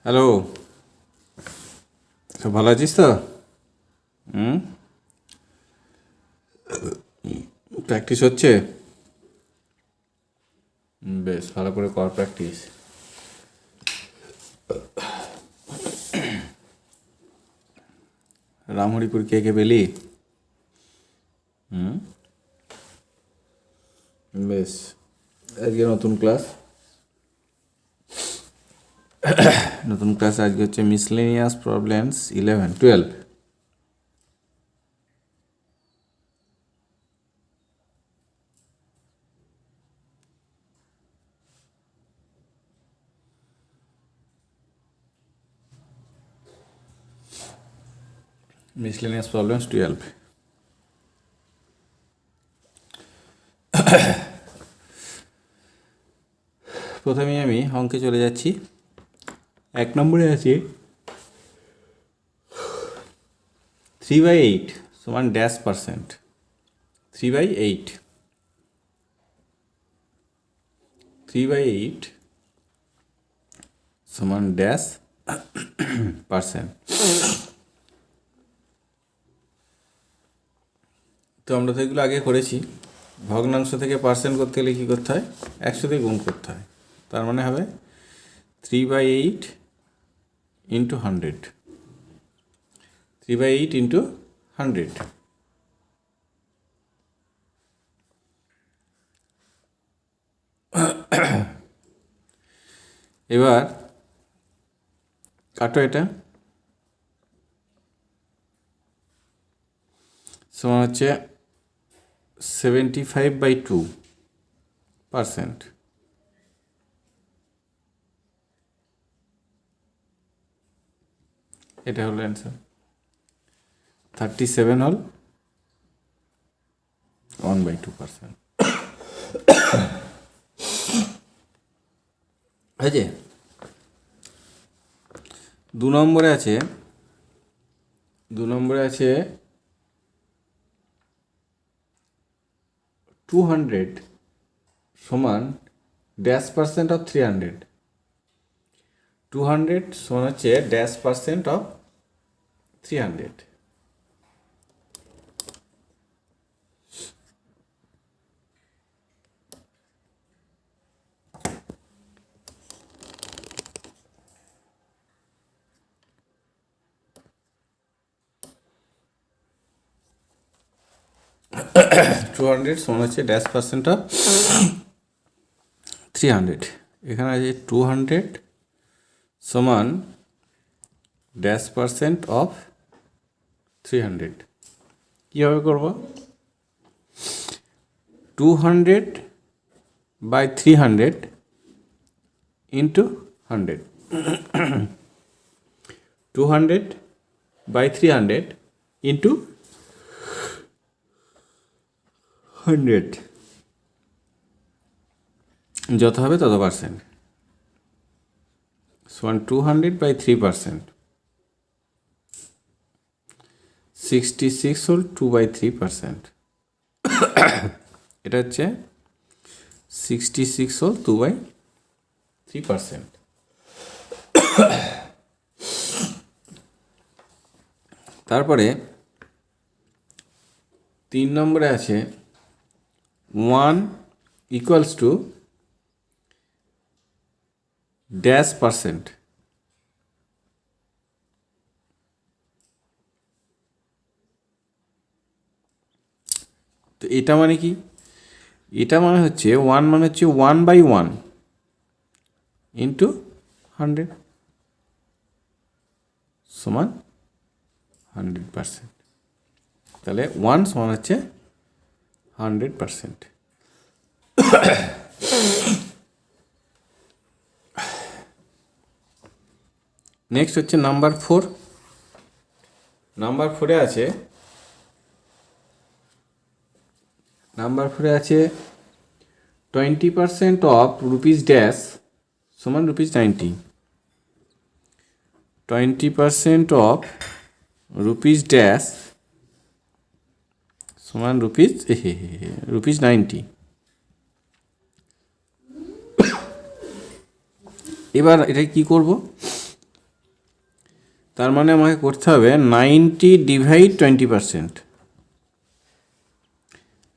Hello, সব ভালো আছিস তো? হুম, প্র্যাকটিস হচ্ছে? বেশ ভালো করে কর প্র্যাকটিস। রামহরিপুর কে কে পেলি? বেশ, আজকে নতুন ক্লাস আজকে হচ্ছে মিসলেনিয়াস প্রবলেমস 11-12। Miscellaneous problems 12। প্রথমে আমি অঙ্কে চলে যাচ্ছি। 1 নম্বরে আছে 3/8 সমান ড্যাশ পার্সেন্ট। 3/8 সমান ড্যাশ পার্সেন্ট। তো আমরা তো এগুলো আগে করেছি। ভগ্নাংশ থেকে পার্সেন্ট করতে গেলে কী করতে হয়? 100 দিয়ে গুণ করতে হয়। তার মানে হবে 3/8 ইন্টু 100। 3/8 ইন্টু 100। এবার কাটো এটা, সমান হচ্ছে 75/2%। এটা হলো অ্যান্সার। 37 হল 1/2%। হয়েছে? 2 নম্বরে আছে 200 সমান ড্যাশ পার্সেন্ট অফ 300। 200 সমান হচ্ছে ড্যাশ পার্সেন্ট অফ 300। সমান হচ্ছে ড্যাশ পার্সেন্ট অফ 300। এখানে আছে 200 সমান ড্যাশ পার্সেন্ট অফ 300। কীভাবে করব? 200/300 ইন্টু 100। 200/300 ইন্টু 100, যত হবে তত পার্সেন্ট। সমান 200/3%। 66 হল 2/3%। এটা হচ্ছে 66 হল 2/3%। তারপরে 3 নম্বরে আছে 1 ইকুয়ালস টু ড্যাশ পার্সেন্ট। তো এটা মানে কি? এটা মানে হচ্ছে 1 মানে হচ্ছে 1/1 ইন্টু 100 সমান 100%। তাহলে 1 সমান হচ্ছে 100%। নেক্সট হচ্ছে নাম্বার 4। নাম্বার 4-এ আছে 20% অফ রুপিস ড্যাশ সমান ₹90। 20% অফ রুপিস ড্যাশ সমান ₹90। এবার এটা কি করব? তার মানে আমাকে করতে হবে 90 ডিভাইড 20%,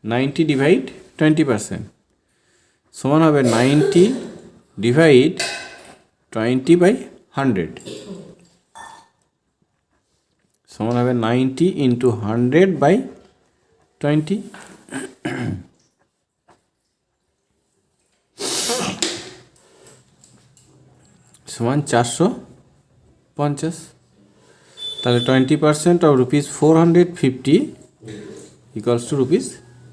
90 ডিভাইড 20% সমান হবে 90 ডিভাইড 20/100 সমান হবে 90 ইন্টু 100/20 সমান 450। তাহলে 20% of ₹450 equals to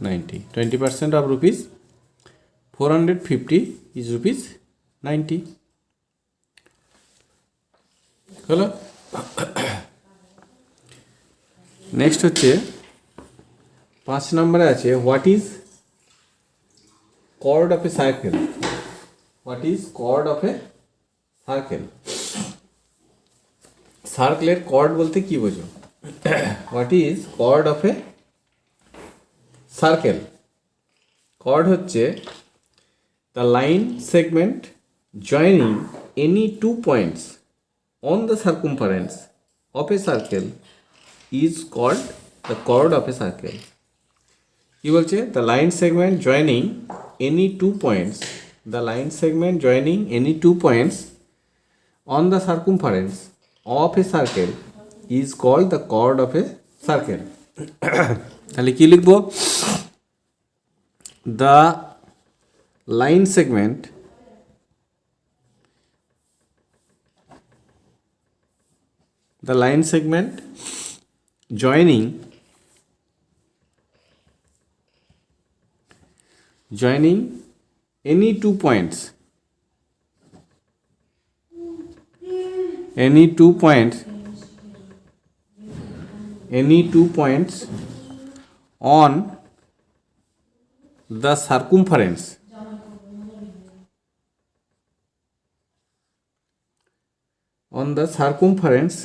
₹90। 20% of ₹450 is ₹90 হলো। নেক্সট হচ্ছে 5 নম্বরে আছে what is chord of a circle. What is chord of a circle. সার্কেলের কর্ড বলতে কি বোঝো? What is chord of a circle. Chord হচ্ছে the line segment joining any 2 points on the circumference of a circle is called the chord of a circle. কি বলছে? the line segment joining any 2 points, the line segment joining any 2 points on the circumference of a circle is called the chord of a circle. তাহলে কি লিখবো? the line segment joining any 2 points on the circumference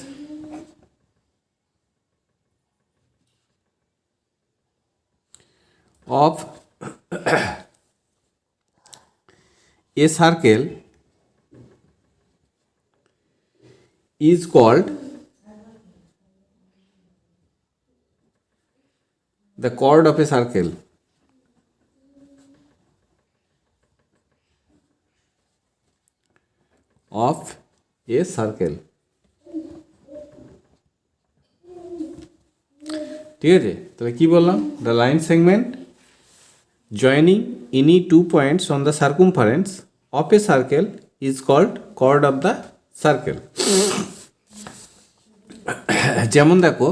of a circle is called the chord of a circle. Of a circle. ঠিক আছে, তাহলে কি বললাম? The line segment joining any 2 points on the circumference of a circle is called chord of the circle. যেমন দেখো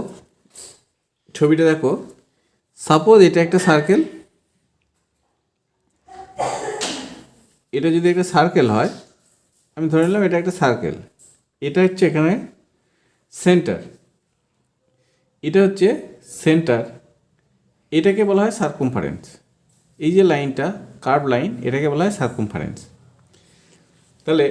ছবিটা দেখো, suppose এটা একটা সার্কেল, এটা যদি একটা সার্কেল হয়, আমি ধরে নিলাম এটা একটা সার্কেল, এটা হচ্ছে এখানে সেন্টার, এটা হচ্ছে সেন্টার, এটাকে বলা হয় সার্কুমফারেন্স। এই যে লাইনটা কার্ভ লাইন, এটাকে বলা হয় সার্কুমফারেন্স। তাহলে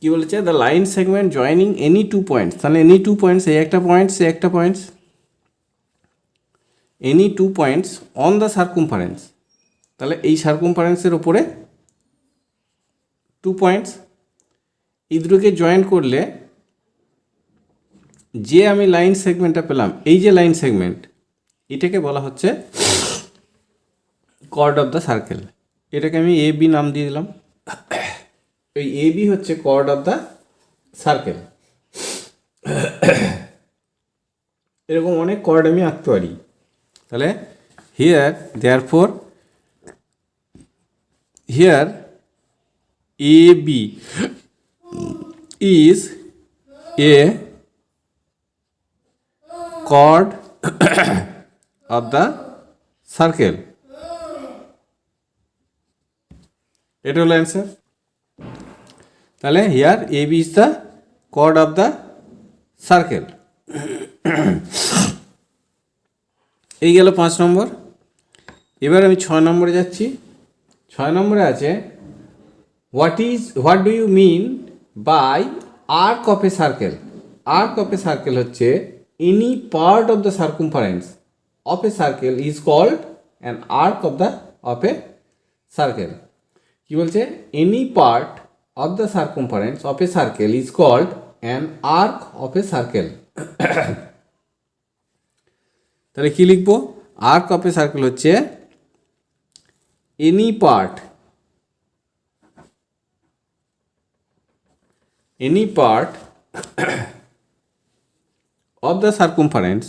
কি বলেছে? The line segment joining any 2 points। তাহলে এনি 2 points, এই একটা পয়েন্টস, এই একটা points, any 2 points on the circumference. তাহলে এই সার্কুমফারেন্সের ওপরে 2 points, এই দুটোকে জয়েন করলে যে আমি লাইন সেগমেন্টটা পেলাম, এই যে লাইন সেগমেন্ট, এটাকে বলা হচ্ছে কর্ড অফ দ্য সার্কেল। এটাকে আমি এ বি নাম দিয়ে দিলাম। এই এ বি হচ্ছে কর্ড অফ দ্য সার্কেল। এরকম অনেক কর্ড আমি আঁকতে পারি। তাহলে here therefore here AB is a chord of the circle. এটা হলো অ্যান্সার। তাহলে here AB is the chord of the circle. এই গেল 5 নম্বর। এবার আমি 6 নম্বরে যাচ্ছি। 6 নম্বরে আছে what do you mean by arc of a circle. Arc of a circle হচ্ছে any part of the circumference of a circle is called an arc of a circle. কি বলছে? Any part of the circumference of a circle is called an arc of a circle. তাহলে কি লিখবো? Arc of a circle হচ্ছে any part of the circumference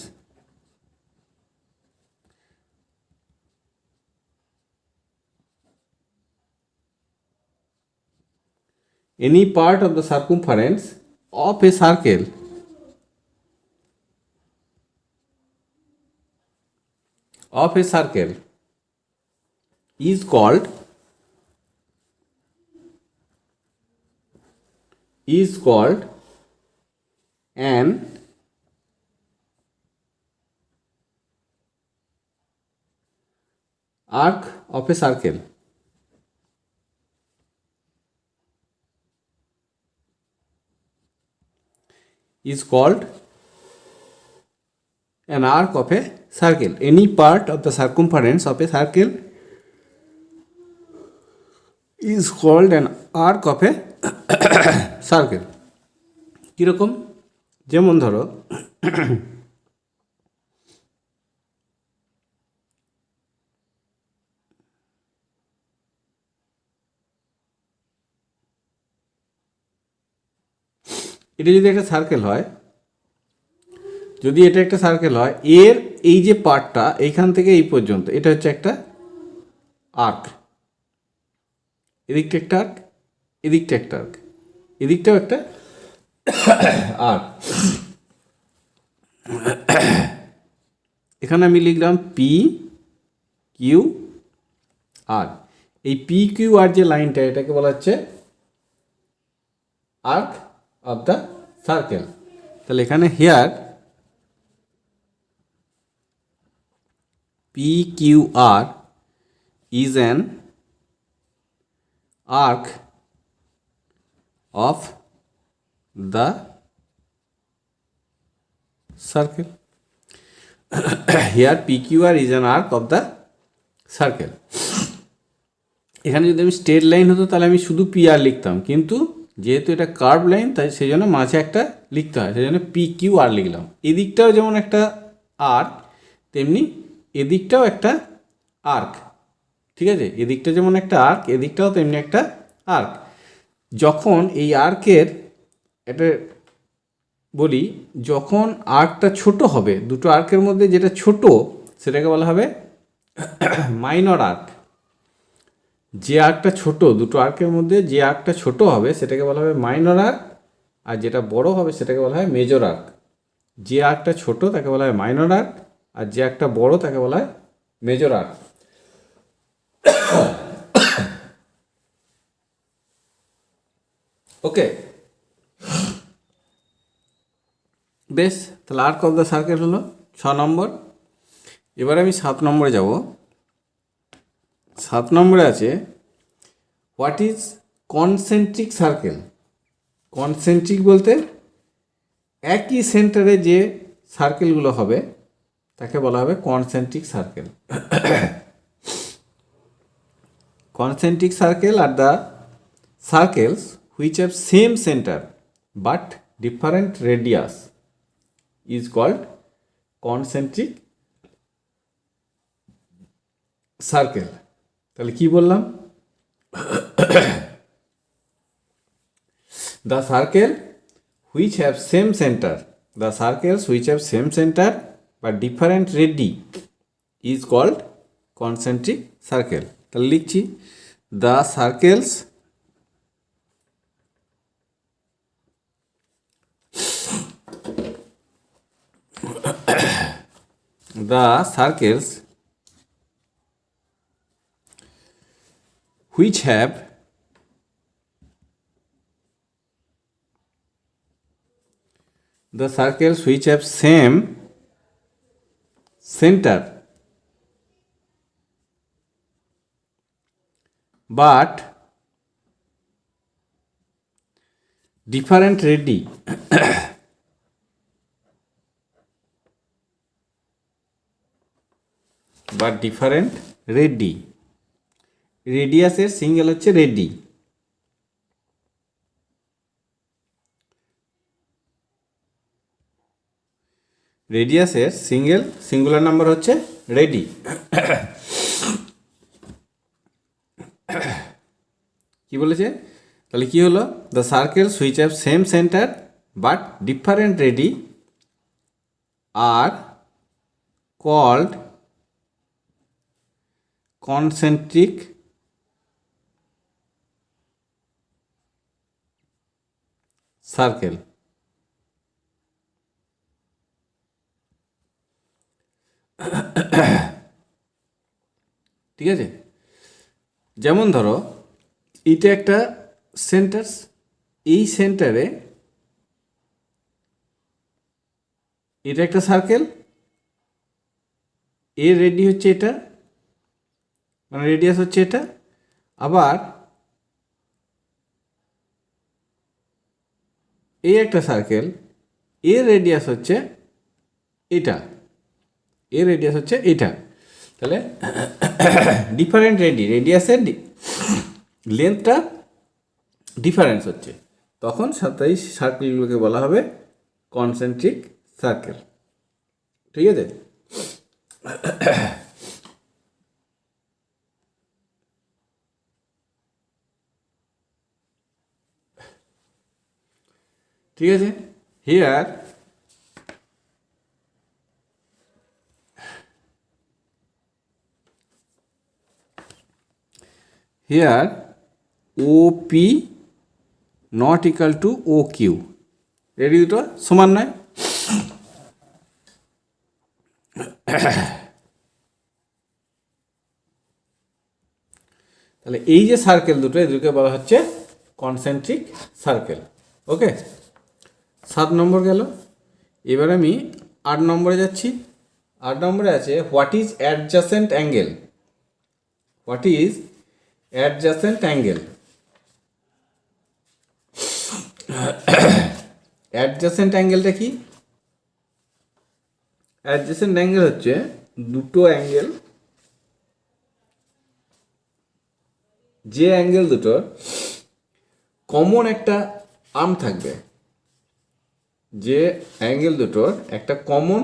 of a circle is called an arc of a circle. Is called an arc of a circle. Any part of the circumference of a circle is called an arc of a circle. কীরকম? যেমন ধরো এটা যদি একটা circle হয়, এর এই যে পার্টটা এইখান থেকে এই পর্যন্ত এটা হচ্ছে একটা আর্ক, এদিকটা একটা আর্ক, এদিকটা একটা আর্ক, এদিকটাও একটা আর্ক। এখানে আমি লিখলাম পি কিউ আর। এই পি কিউ আর যে লাইনটা এটাকে বলা হচ্ছে আর্ক অফ দ্য সার্কেল। তাহলে এখানে here PQR is an arc of the circle. Here PQR is an arc of the circle. এখানে যদি আমি স্ট্রেট লাইন হতো তাহলে আমি শুধু PR লিখতাম, কিন্তু যেহেতু এটা কার্ভ লাইন তাই সেই জন্য মাঝে একটা লিখতে হয়, সেই জন্য PQR লিখলাম। এদিকটাও যেমন একটা আর্ক তেমনি এদিকটাও একটা আর্ক, ঠিক আছে? এদিকটা যেমন একটা আর্ক, এদিকটাও তেমনি একটা আর্ক। যখন এই আর্কের এটা বলি, যখন আর্কটা ছোট হবে, দুটো আর্কের মধ্যে যেটা ছোট সেটাকে বলা হবে মাইনর আর্ক। যে আর্কটা ছোট, দুটো আর্কের মধ্যে যে আর্কটা ছোট হবে সেটাকে বলা হবে মাইনর আর্ক, আর যেটা বড় হবে সেটাকে বলা হয় মেজর আর্ক। যে আর্কটা ছোট তাকে বলা হয় মাইনর আর্ক, আর যে একটা বড় তাকে বলা হয় মেজর আর্ক। ওকে, বেশ। তাহলে আর্ক অফ দ্য সার্কেল হলো 6 নম্বর। এবার আমি 7 নম্বরে যাব। 7 নম্বরে আছে what is concentric circle. Concentric বলতে একই সেন্টারে যে সার্কেলগুলো হবে তাকে বলা হবে concentric circle. Concentric circle are the circles which have same centre but different radius is called concentric circle. তাহলে কি বললাম? The circle which have same center, the circles which have same center but different radii is called concentric circle. তাহলে লিখছি the circles which have same center but different radii রেডিয়াসের single হচ্ছে radii. রেডিয়াসের singular number হচ্ছে radii. কি বলেছে তাহলে কি হলো, the circles which have same centre but different radii are called concentric circle. ঠিক আছে, যেমন ধরো এটা একটা সেন্টার, এই সেন্টারে এটা একটা সার্কেল, এর রেডি হচ্ছে এটা, মানে রেডিয়াস হচ্ছে এটা, আবার এই একটা সার্কেল, এর রেডিয়াস হচ্ছে এটা, এর রেডিয়াস হচ্ছে এটা। তাহলে ডিফারেন্ট রেডিয়াসের লেন্থটা ডিফারেন্স হচ্ছে, তখন এই সার্কেলগুলোকে বলা হবে কনসেন্ট্রিক সার্কেল। ঠিক আছে, ঠিক আছে। Here here OP not equal to OQ, ready দুটো সমান নয়। তাহলে এই যে সার্কেল দুটো, এদেরকে বলা হচ্ছে কনসেন্ট্রিক সার্কেল। ওকে, 7 নম্বর গেল। এবার আমি 8 নম্বরে যাচ্ছি। 8 নম্বরে আছে what is adjacent angle. What is adjacent angle? Adjacent অ্যাঙ্গেলটা কি? অ্যাডজাসেন্ট অ্যাঙ্গেল হচ্ছে দুটো অ্যাঙ্গেল, যে অ্যাঙ্গেল দুটোর কমন একটা আর্ম থাকবে, যে অ্যাঙ্গেল দুটোর একটা কমন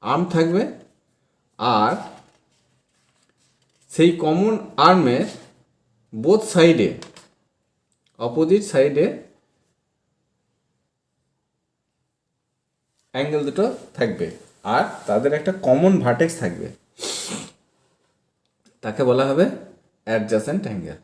আর্ম থাকবে, আর সেই কমন আর্মের বোথ সাইডে, অপোজিট সাইডে অ্যাঙ্গেল দুটো থাকবে, আর তাদের একটা কমন ভার্টেক্স থাকবে, তাকে বলা হবে অ্যাডজাসেন্ট অ্যাঙ্গেল।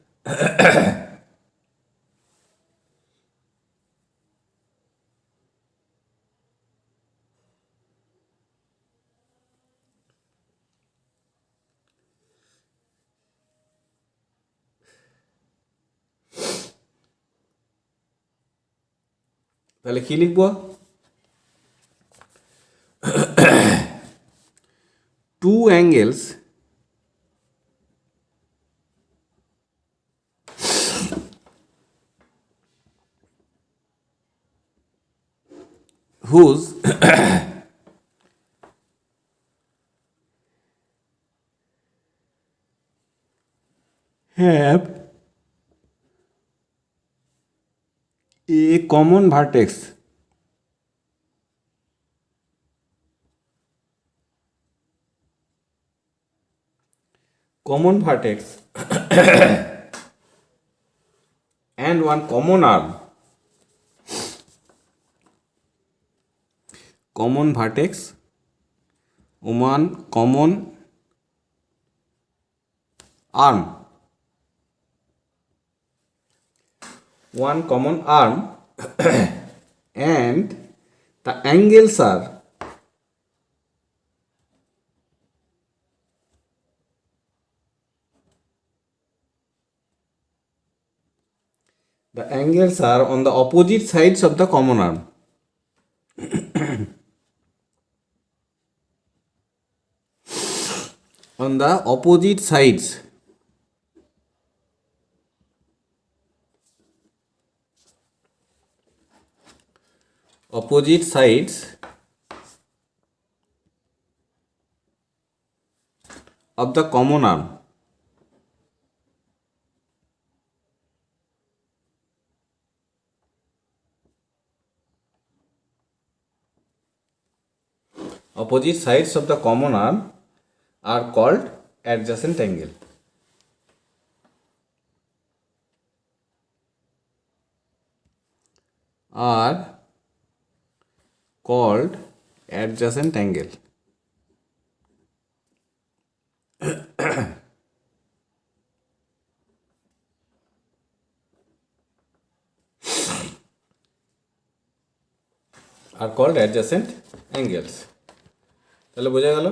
তাহলে কি লিখব? Two angles whose have a common vertex and one common arm, common vertex, one common arm, one common arm and the angles are on the opposite sides of the common arm. On the opposite sides of the common arm. opposite sides of the common arm are called adjacent angle. Are called adjacent angle. Are called adjacent angles. তাহলে বোঝা গেল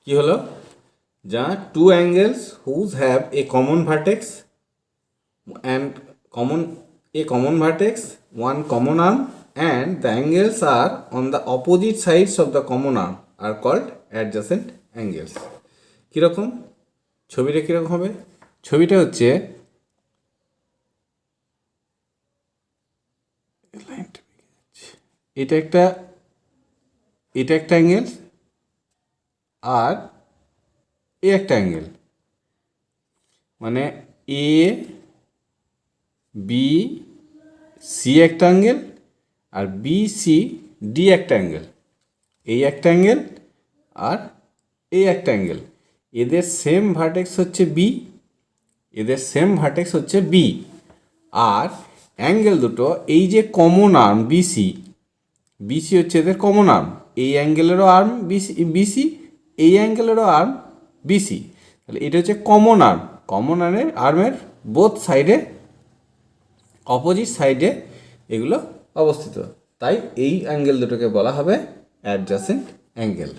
কি হলো, যা two angles whose have a common vertex and common vertex, one common arm, and the angles are on the opposite sides of the common arm are called adjacent angles. কীরকম ছবিটা কীরকম হবে? ছবিটা হচ্ছে এটা একটা অ্যাঙ্গেল আর একটা অ্যাঙ্গেল, মানে এ বি সি একটা অ্যাঙ্গেল আর বি সি ডি একটা অ্যাঙ্গেল, এই একটা অ্যাঙ্গেল আর এই একটা অ্যাঙ্গেল, এদের সেম ভার্টেক্স হচ্ছে বি, আর অ্যাঙ্গেল দুটো এই যে কমন আর্ম বিসি হচ্ছে এদের কমন আর্ম, এই অ্যাঙ্গেলেরও আর্ম বিসি, এই অ্যাঙ্গেলেরও আর্ম বিসি, তাহলে এটা হচ্ছে কমন আর্মের বোথ সাইডে অপোজিট সাইডে এগুলো অবস্থিত, তাই এই অ্যাঙ্গেল দুটোকে বলা হবে অ্যাডজাসেন্ট অ্যাঙ্গেল।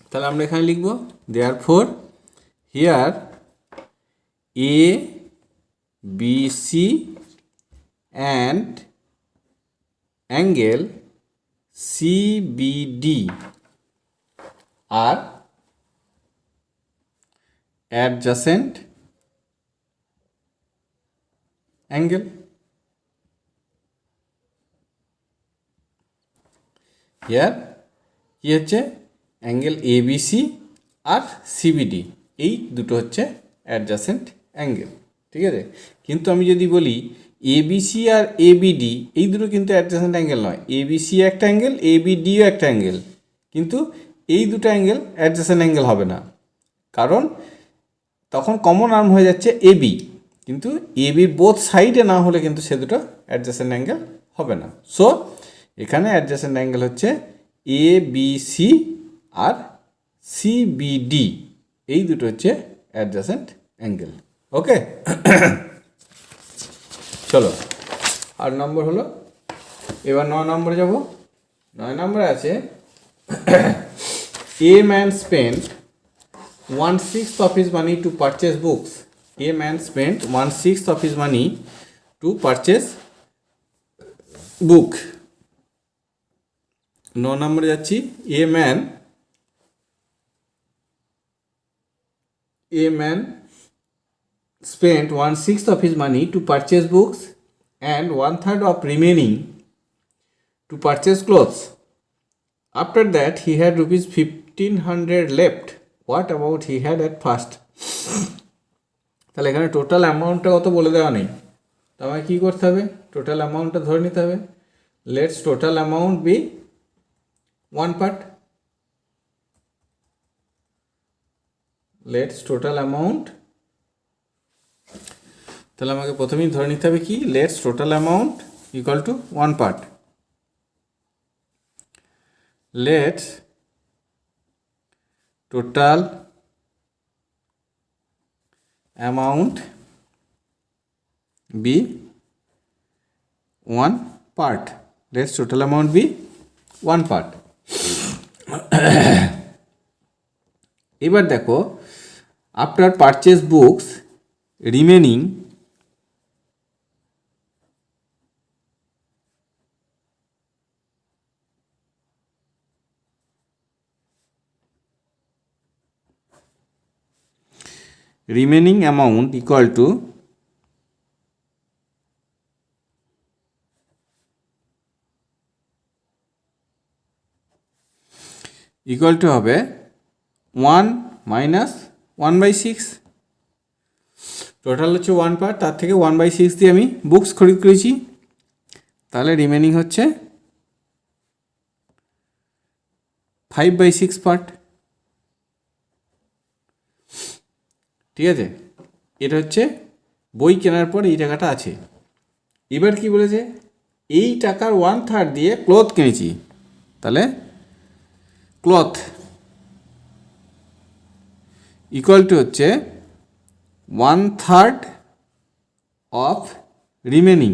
তাহলে আমরা এখানে লিখব therefore here A B C and angle CBD are adjacent angle. Here কি হচ্ছে অ্যাঙ্গেল ABC আর CBD, এই দুটো হচ্ছে অ্যাডজাসেন্ট অ্যাঙ্গেল, ঠিক আছে। কিন্তু আমি যদি বলি ABC আর ABD, এই দুটো কিন্তু অ্যাডজাসেন্ট অ্যাঙ্গেল নয়, ABC একটা অ্যাঙ্গেল, ABDও একটা অ্যাঙ্গেল, কিন্তু এই দুটো অ্যাঙ্গেল অ্যাডজাসেন্ট অ্যাঙ্গেল হবে না, কারণ তখন কমন আর্ম হয়ে যাচ্ছে AB, কিন্তু ABর বোথ সাইডে না হলে কিন্তু সে দুটো অ্যাডজাসেন্ট অ্যাঙ্গেল হবে না। সো এখানে অ্যাডজাসেন্ট অ্যাঙ্গেল হচ্ছে ABC আর CBD, এই দুটো হচ্ছে অ্যাডজাসেন্ট অ্যাঙ্গেল। ওকে, চলো 8 নম্বর হলো, এবার 9 নম্বরে যাব। 9 নম্বরে আছে A man spent 1/6 of his money to purchase books. A man spent 1/6 of his money to purchase book. 9 নম্বরে যাচ্ছি। A man spent 1/6 of his money to purchase books and 1/3 of remaining to purchase clothes. After that he had rupees 1500 left. What amount he had at first? তাহলে এখানে total অ্যামাউন্টটা কত বলে দেওয়া নেই, তো আমাকে কী করতে হবে, টোটাল অ্যামাউন্টটা ধরে নিতে হবে। Let's total amount be 1 part. Let's total amount, তাহলে আমাকে প্রথমেই ধরে নিতে হবে কি, let's total amount equal to 1 part. Let's total amount be 1 part. Let's total amount be 1 part. এবার দেখো, after purchase books remaining amount equal to হবে 1 minus 1/6. টোটাল হচ্ছে 1 পার্ট, তার থেকে 1/6 দিয়ে আমি বুকস খরিদ করেছি, তাহলে রিমেনিং হচ্ছে 5/6 পার্ট। ঠিক আছে, এটা হচ্ছে বই কেনার পর এই টাকাটা আছে। এবার কি বলেছে, এই টাকার 1/3 দিয়ে ক্লথ কিনেছি, তাহলে ক্লথ ইকুয়াল টু হচ্ছে 1/3 অফ রিমেনিং।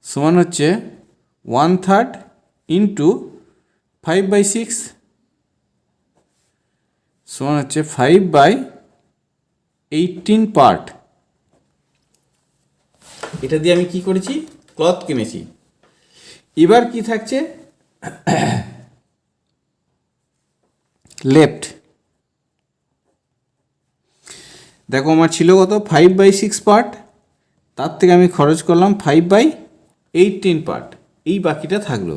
সমান হচ্ছে 1/3 ইন্টু 5/6 সমান হচ্ছে 5/18 পার্ট। এটা দিয়ে আমি কি করেছি, ক্লথ কিনেছি। এবার কি থাকছে, লেফট। দেখো আমার ছিল কত, 5/6 পার্ট, তার থেকে আমি খরচ করলাম 5/18 পার্ট, এই বাকিটা থাকলো।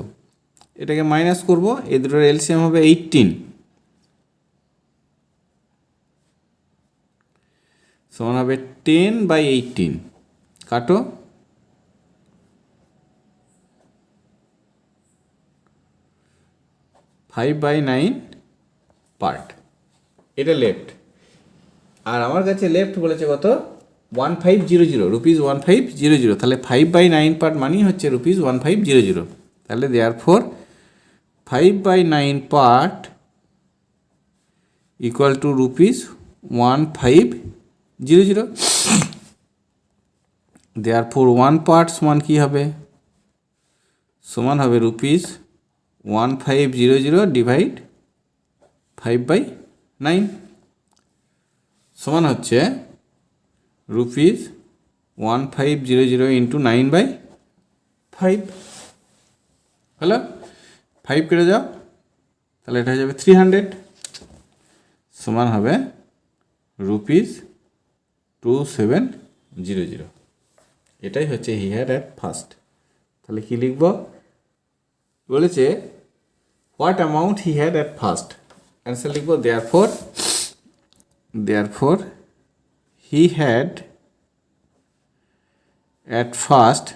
এটাকে মাইনাস করব, এই দুটোর এলসিএম হবে 18, সমান হবে 10/18। কাটো, ফাইভ বাই 9 পার্ট, এটা লেফট। আর আমার কাছে লেফট বলেছে কত, 1500 রুপিস 1500, তাহলে 5/9 পার্ট মানি হচ্ছে রুপিস 1500। তাহলে therefore 5/9 part equal to rupees 1500। Therefore 1 part সমান কী হবে, সমান হবে রুপিস 1500 ডিভাইড 5/9 সমান হচ্ছে রুপিস 1500 ইন্টু 9/5। হলো, 5 কেটে যাও, তাহলে এটা হয়ে যাবে 300, সমান হবে রুপিস 2700। এটাই হচ্ছে হি হ্যাড অ্যাট ফার্স্ট। তাহলে কি লিখব, বলেছে what amount he had at first, answer লিখব therefore he had at first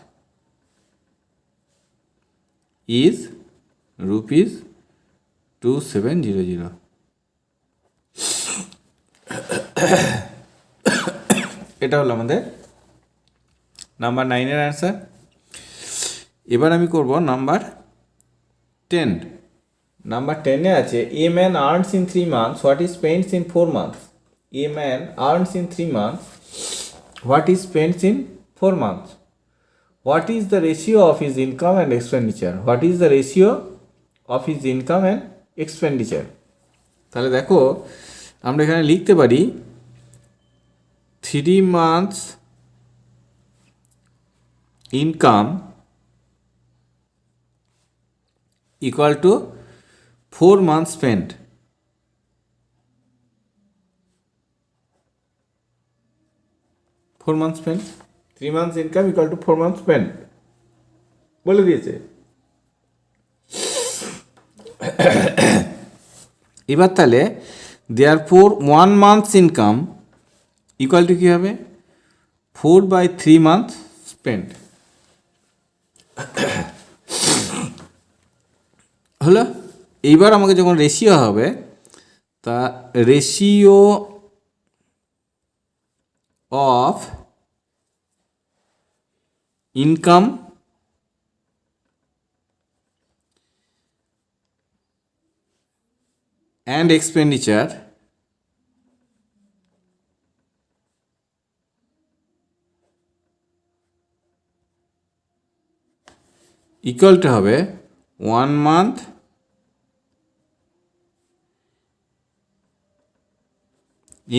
is rupees 2700। এটা হলো আমাদের নাম্বার 9-এর অ্যান্সার। এবার আমি করব নাম্বার 10। নাম্বার 10-এ আছে a man earns in 3 months what is spends in 4 months। A man earns in 3 months what is spends in 4 months. What is the ratio of his income and expenditure? What is the ratio of his income and expenditure? তাহলে দেখো আমরা এখানে লিখতে পারি 3 months income equal to 4 months spent. Four months spent, 3 months income equal to 4 months spent বলে দিয়েছে। এবার তাহলে therefore 1 month's income equal to কি হবে, 4/3 months spent। হলো, এইবার আমাকে যখন রেশিও হবে, তা ratio of income and expenditure equal to হবে 1 month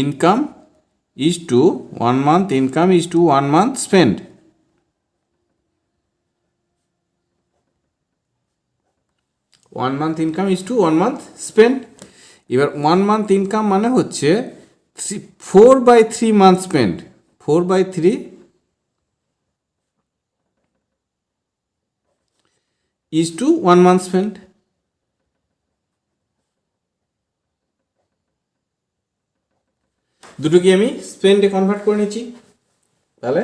income is to 1 month income is to 1 month spent। One month income is to 1 month spend. এবার 1 month ইনকাম মানে হচ্ছে 4/3 month spend, 4/3 is to 1 month spent. দুটোকে আমি স্পেন্ডে convert করে নিচ্ছি। তাহলে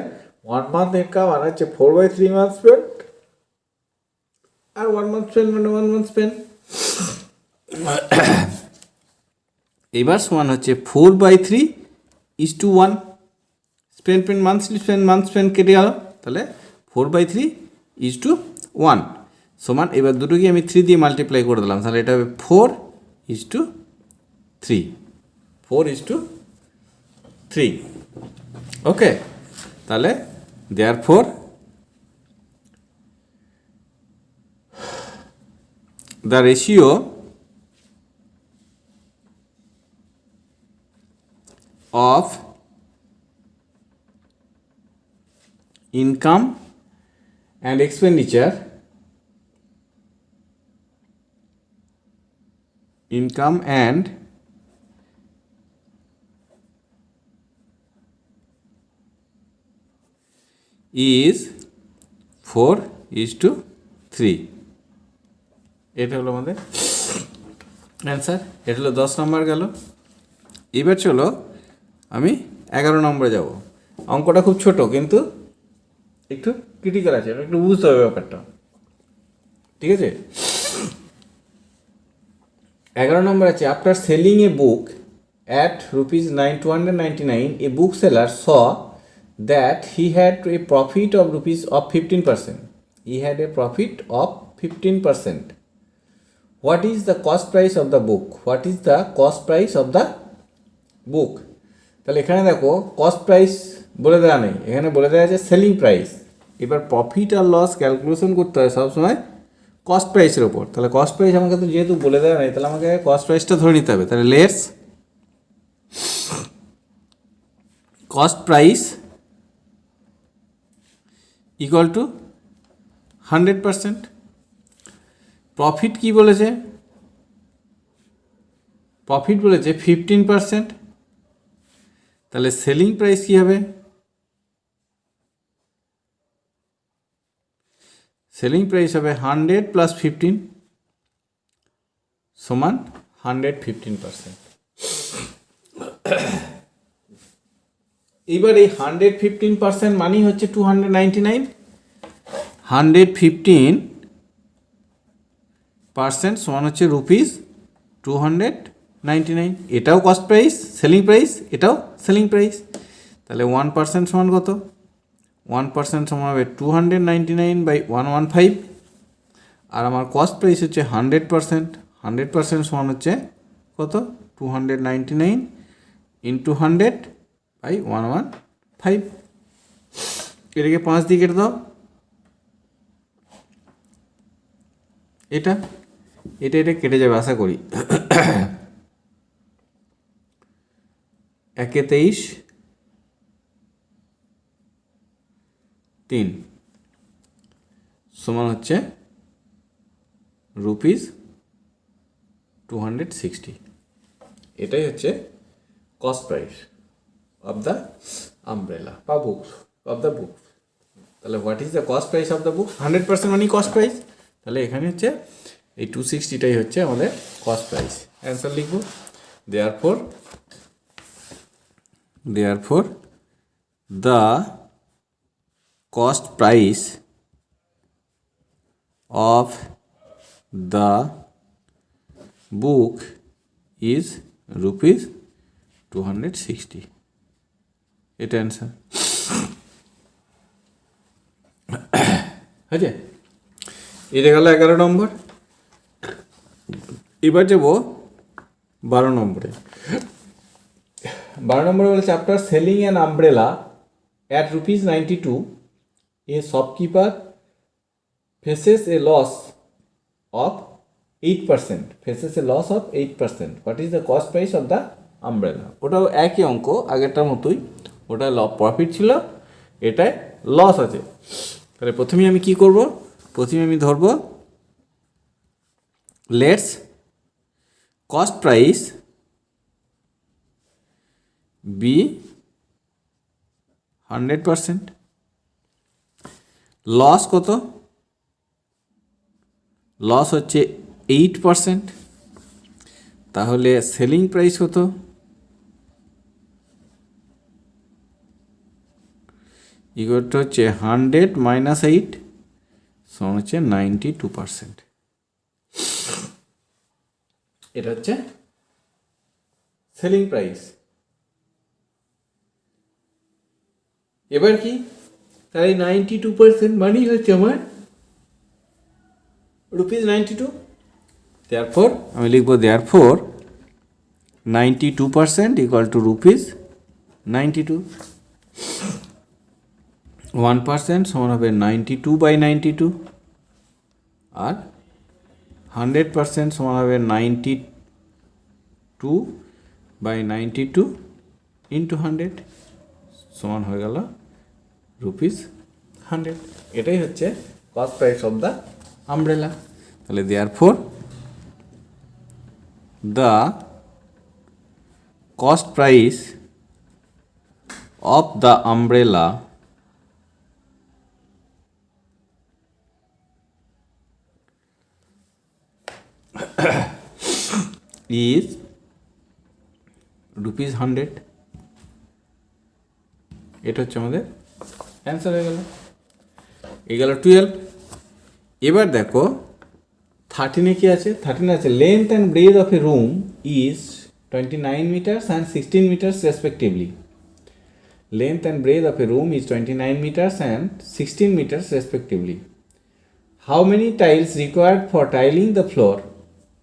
1 month income মানে হচ্ছে 4/3 month স্পেন্ড, আর 1 month স্পেন্ড মানে 1 month স্পেন্ড। এবার সমান হচ্ছে 4/3 is to 1, spend pen monthly spend month spend কেটে গেল, তাহলে 4/3 ইজ টু 1 সমান, এবার দুটোকে আমি 3 দিয়ে মাল্টিপ্লাই করে দিলাম, তাহলে এটা হবে 4:3, 4:3। ওকে, তাহলে therefore the ratio of income and expenditure is 4:3। এটা হলো আমাদের অ্যান্সার। এটা হলো 10 নম্বর গেল। এবার চলো আমি 11 নম্বরে যাব। অঙ্কটা খুব ছোট কিন্তু একটু ক্রিটিক্যাল আছে, একটু বুঝতে হবে ব্যাপারটা, ঠিক আছে? 11 নম্বর আছে, after selling A book at ₹9,299 A book seller saw that he had a profit of ₹15%. He had a profit of 15%. What is the cost price of the book? What is the cost price of the book? তাহলে এখানে দেখো cost price বলে দেওয়া নেই, এখানে বলে দেওয়া আছে সেলিং প্রাইস। এবার প্রফিট আর লস ক্যালকুলেশন করতে হয় সবসময় কস্ট প্রাইসের ওপর। তাহলে কস্ট প্রাইস আমাকে তো যেহেতু বলে দেওয়া নেই, তাহলে আমাকে কস্ট প্রাইসটা ধরে নিতে হবে। তাহলে let's cost price equal to 100%। Profit কি বলেছে? প্রফিট বলেছে 15%। তাহলে সেলিং প্রাইস কি হবে? সেলিং প্রাইস হবে 100 + 15 সমান 115%। এবার এই 115% মানেই হচ্ছে 299। 115% সমান হচ্ছে ₹299। এটাও কস্ট প্রাইস সেলিং প্রাইস, এটাও সেলিং প্রাইস। তাহলে 1% সমান কত? 1% সমান হবে 299/115। আর আমার কস্ট প্রাইস হচ্ছে 100%। 100% সমান হচ্ছে কত? 299 × 100/115। এটাকে 5 দিয়ে কেটে দাও। এটা কেটে যাবে আশা করি। 1 × 23 3 সমান হচ্ছে ₹260। এটাই হচ্ছে cost price of the umbrella বা বুকস অফ দ্য বুক। তাহলে what is the cost price of the book? 100% মানেই কস্ট প্রাইস। তাহলে এখানে হচ্ছে এই 260টাই হচ্ছে আমাদের কস্ট প্রাইস। অ্যান্সার লিখব, therefore the cost price of the book is ₹260। এটা অ্যান্সার হয়েছে। এটা গেল 11 নম্বর। এবার যাব 12 নম্বরে। 12 নম্বরে বলেছে, after selling an umbrella at ₹92 a shopkeeper faces a loss of 8%. What is the cost price of the umbrella? ওটাও একই অঙ্ক, আগেরটার মতোই। ওটা প্রফিট ছিল, এটায় লস আছে। তাহলে প্রথমে আমি কি করব? প্রথমে আমি ধরব let's cost price be 100%, loss কত? লস হচ্ছে 8%, তাহলে সেলিং প্রাইস কত? ইকুয়ালটা হচ্ছে 100 মাইনাস 8 সমান হচ্ছে 92%। এটা হচ্ছে সেলিং প্রাইস। এবার কি, তাই 92% মানি হচ্ছে আমার ₹92। দেয়ারফর আমি লিখবো দেয়ারফর 92% ইকুয়াল টু ₹92। 1% সমান হবে 92/92, আর 100% সমান হবে 92/92 ইন্টু 100 সমান হয়ে গেল ₹100। এটাই হচ্ছে cost price of the umbrella. তাহলে therefore the cost price of the umbrella is ₹100। এটা হচ্ছে আমাদের অ্যান্সার হয়ে গেল। এই গেল 12। এবার দেখো 13-এ কি আছে? 13 আছে length and breadth of a room is 29 meters and 16 meters respectively. Length and breadth of a room is 29 meters and 16 meters respectively. How many tiles required for tiling the floor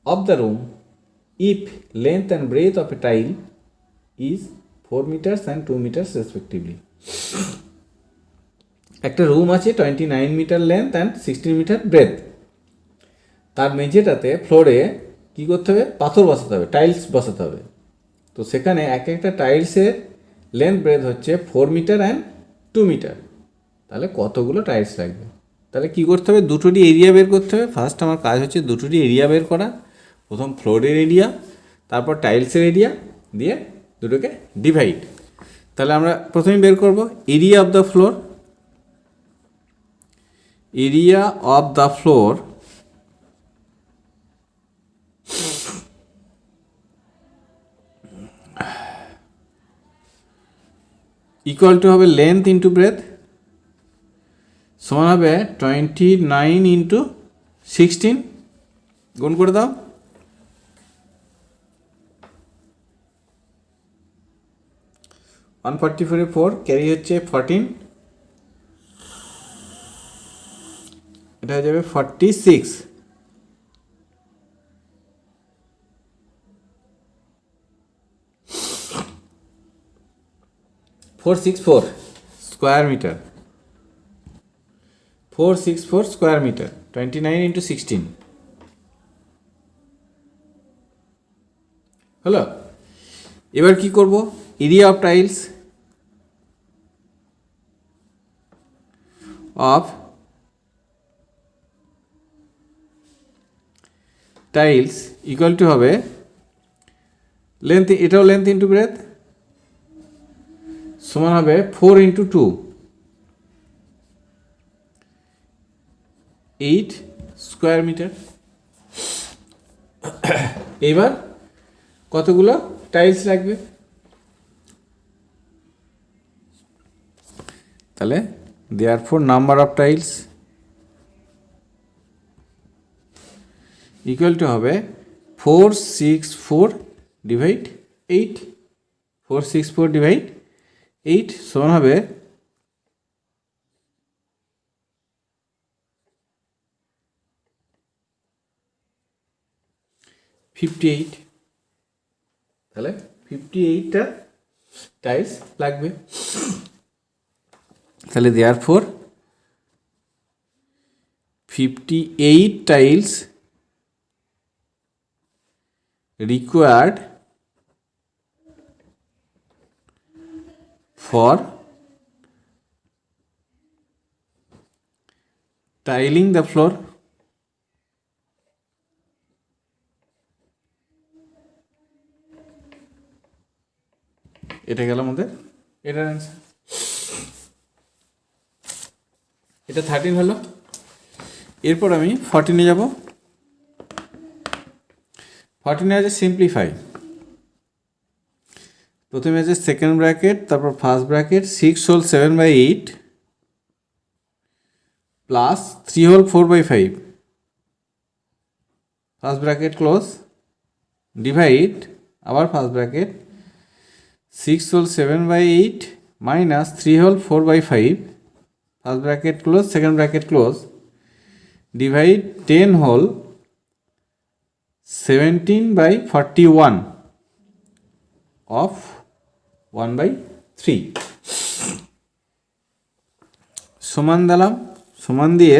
of the room if length and breadth of a tile is 4 meters and 2 meters respectively? একটা room আছে 29 metre length and 16 metre breadth. তার মেঝেটাতে ফ্লোরে কী করতে হবে? পাথর বসাতে হবে, টাইলস বসাতে হবে। তো সেখানে এক একটা টাইলসের লেন্থ ব্রেথ হচ্ছে 4 মিটার অ্যান্ড 2 মিটার। তাহলে কতগুলো টাইলস লাগবে? তাহলে কী করতে হবে? দুটোরই এরিয়া বের করতে হবে। ফার্স্ট আমার কাজ হচ্ছে দুটোরই এরিয়া বের করা। প্রথম ফ্লোরের এরিয়া, তারপর টাইলসের এরিয়া, দিয়ে দুটোকে ডিভাইড। তাহলে আমরা প্রথমে বের করব area of the floor. Area of the floor equal to হবে লেন্থ ইন্টু ব্রেথ, সমান হবে 29 ইন্টু 16, গুণ করে দাও। ওয়ান 4 ক্যারি হচ্ছে 14, এটা হয়ে যাবে 46। 464 square metre, 464 square metre, 29 into 16 হলো। এবার কি করব? Area of tiles of tiles equal to হবে লেন্থ, এটাও লেন্থ ইন্টু ব্রেথ, সমান হবে 4 ইন্টু 2, 8 স্কোয়ার মিটার। এবার কতগুলো টাইলস লাগবে? তাহলে therefore number of tiles equal to হবে 464 ডিভাইড 8, 464 ডিভাইড 8 সমান হবে 58। তাহলে 58টা টাইলস লাগবে। তাহলে therefore 58 tiles required for tiling the floor. এটা গেল আমাদের এটার অ্যান্সার। এটা 13 হলো। এরপর আমি 14-এ যাব। 14 আছে সিম্পলিফাই, প্রথমে আছে সেকেন্ড ব্র্যাকেট, তারপর first bracket 6 whole 7/8 plus 3 whole 4/5, first bracket close, divide আবার first bracket 6 whole 7/8 minus 3 whole 4/5, first bracket close, second bracket close, divide 10 whole 17/41 of 1/3 সমান দিলাম, সমান দিয়ে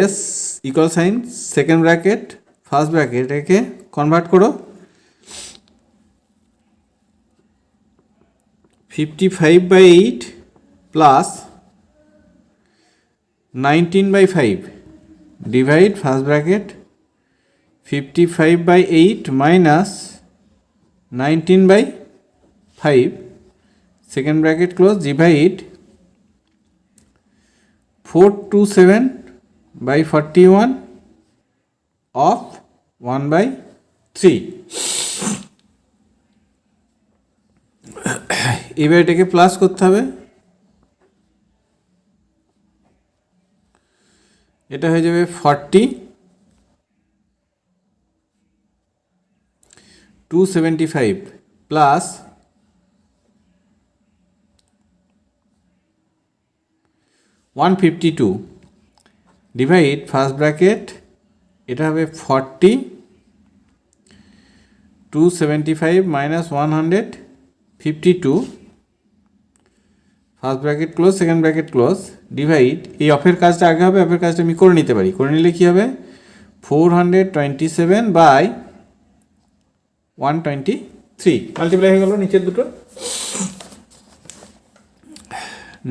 equal sign second bracket first bracket একে convert করো, 55/8 plus 19/5 divide first bracket 55/8 minus 19/5 second bracket close, divide 427/41 of 1/3। এবার এটাকে plus করতে হবে, এটা হয়ে যাবে 40/275 প্লাস 152 ডিভাইড ফার্স্ট ব্র্যাকেট, এটা হবে 40/275 minus 152, first bracket close, second bracket close, divide এই অফের কাজটা আগে হবে, অফের কাজটা আমি করে নিতে পারি, করে নিলে কী হবে 427/123 মাল্টিপ্লাই হয়ে গেল নিচের দুটো।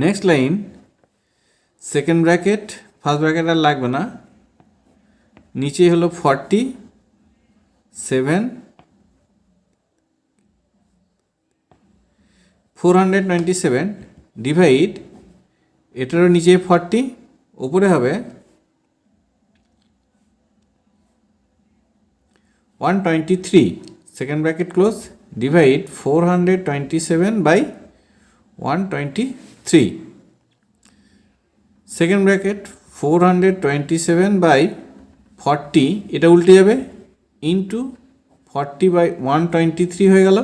Next line second bracket first bracket আর লাগবে না, নিচে হলো 427 ডিভাইড এটারও নিচে 40, উপরে হবে 123 second bracket close, divide 427/123 second bracket 427/40 এটা উল্টে যাবে ইন্টু 40/123 হয়ে গেল,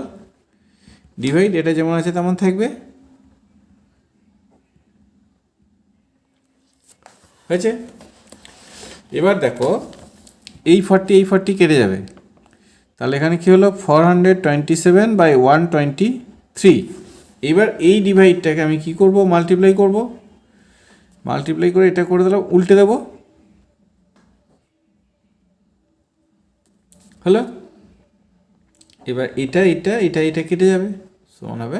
ডিভাইড এটা যেমন আছে তেমন থাকবে, হয়েছে। এবার দেখো এই 40 কেটে যাবে, তাহলে এখানে কী হলো 427/123। এবার এই ডিভাইডটাকে আমি কি করব, মাল্টিপ্লাই করব, মাল্টিপ্লাই করে এটা করে দিলাম, উল্টে দেব, হলো। এবার এটা এটা এটা এটা কেটে যাবে, সমান হবে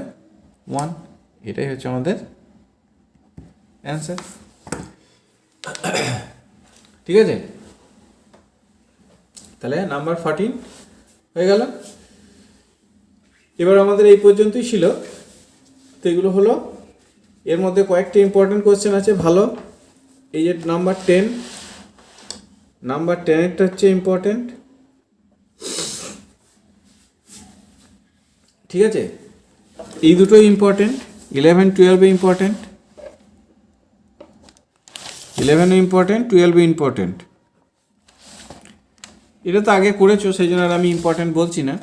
1, এটাই হচ্ছে আমাদের অ্যান্সার, ঠিক আছে। তাহলে নাম্বার 14 হয়ে গেল। এবার আমাদের এই পর্যন্তই ছিল, তো এগুলো হলো, এর মধ্যে কয়েকটা ইম্পর্টেন্ট কোয়েশ্চেন আছে ভালো। এই যে নাম্বার 10 হচ্ছে ইম্পর্টেন্ট, ঠিক আছে। এই দুটোই ইম্পর্টেন্ট, 11-12 ইম্পর্টেন্ট, 11 ইম্পর্টেন্ট, 12 ইম্পর্টেন্ট। এটা তো আগে করেছো, সেই জন্য আর আমি ইম্পর্টেন্ট বলছি না।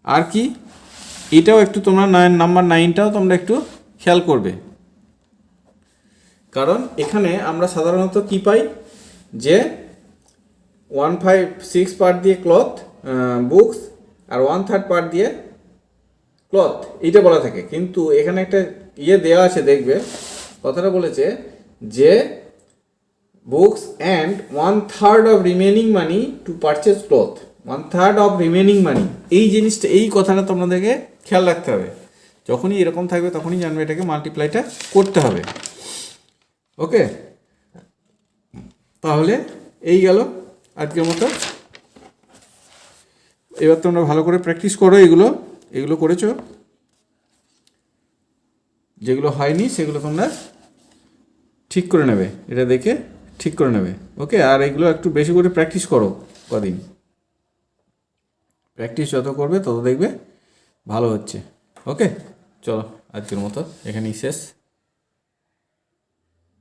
আর কি, এটাও একটু তোমরা নাম্বার 9টাও তোমরা একটু খেয়াল করবে, কারণ এখানে আমরা সাধারণত কি পাই যে 1/5 পার্ট দিয়ে ক্লথ বুকস আর 1/3 পার্ট দিয়ে ক্লথ, এইটা বলা থাকে। কিন্তু এখানে একটা দেওয়া আছে, দেখবে কথাটা বলেছে যে books and 1/3 of remaining money to purchase cloth, 1/3 of remaining money. এই জিনিসটা, এই কথাটা তোমাদেরকে খেয়াল রাখতে হবে, যখনই এরকম থাকবে তখনই জানবে এটাকে মাল্টিপ্লাইটা করতে হবে, ওকে। তাহলে এই গেল আজকের মতো। এবার তোমরা ভালো করে প্র্যাকটিস করো, এগুলো করেছো, যেগুলো হয়নি সেগুলো তোমরা ঠিক করে নেবে, এটা দেখে ঠিক করে নেবে, ওকে। আর এগুলো একটু বেশি করে প্র্যাকটিস করো কদিন। প্র্যাকটিস যত করবে তত দেখবে ভালো হচ্ছে। ওকে, চলো আজকের মতো এখানেই শেষ।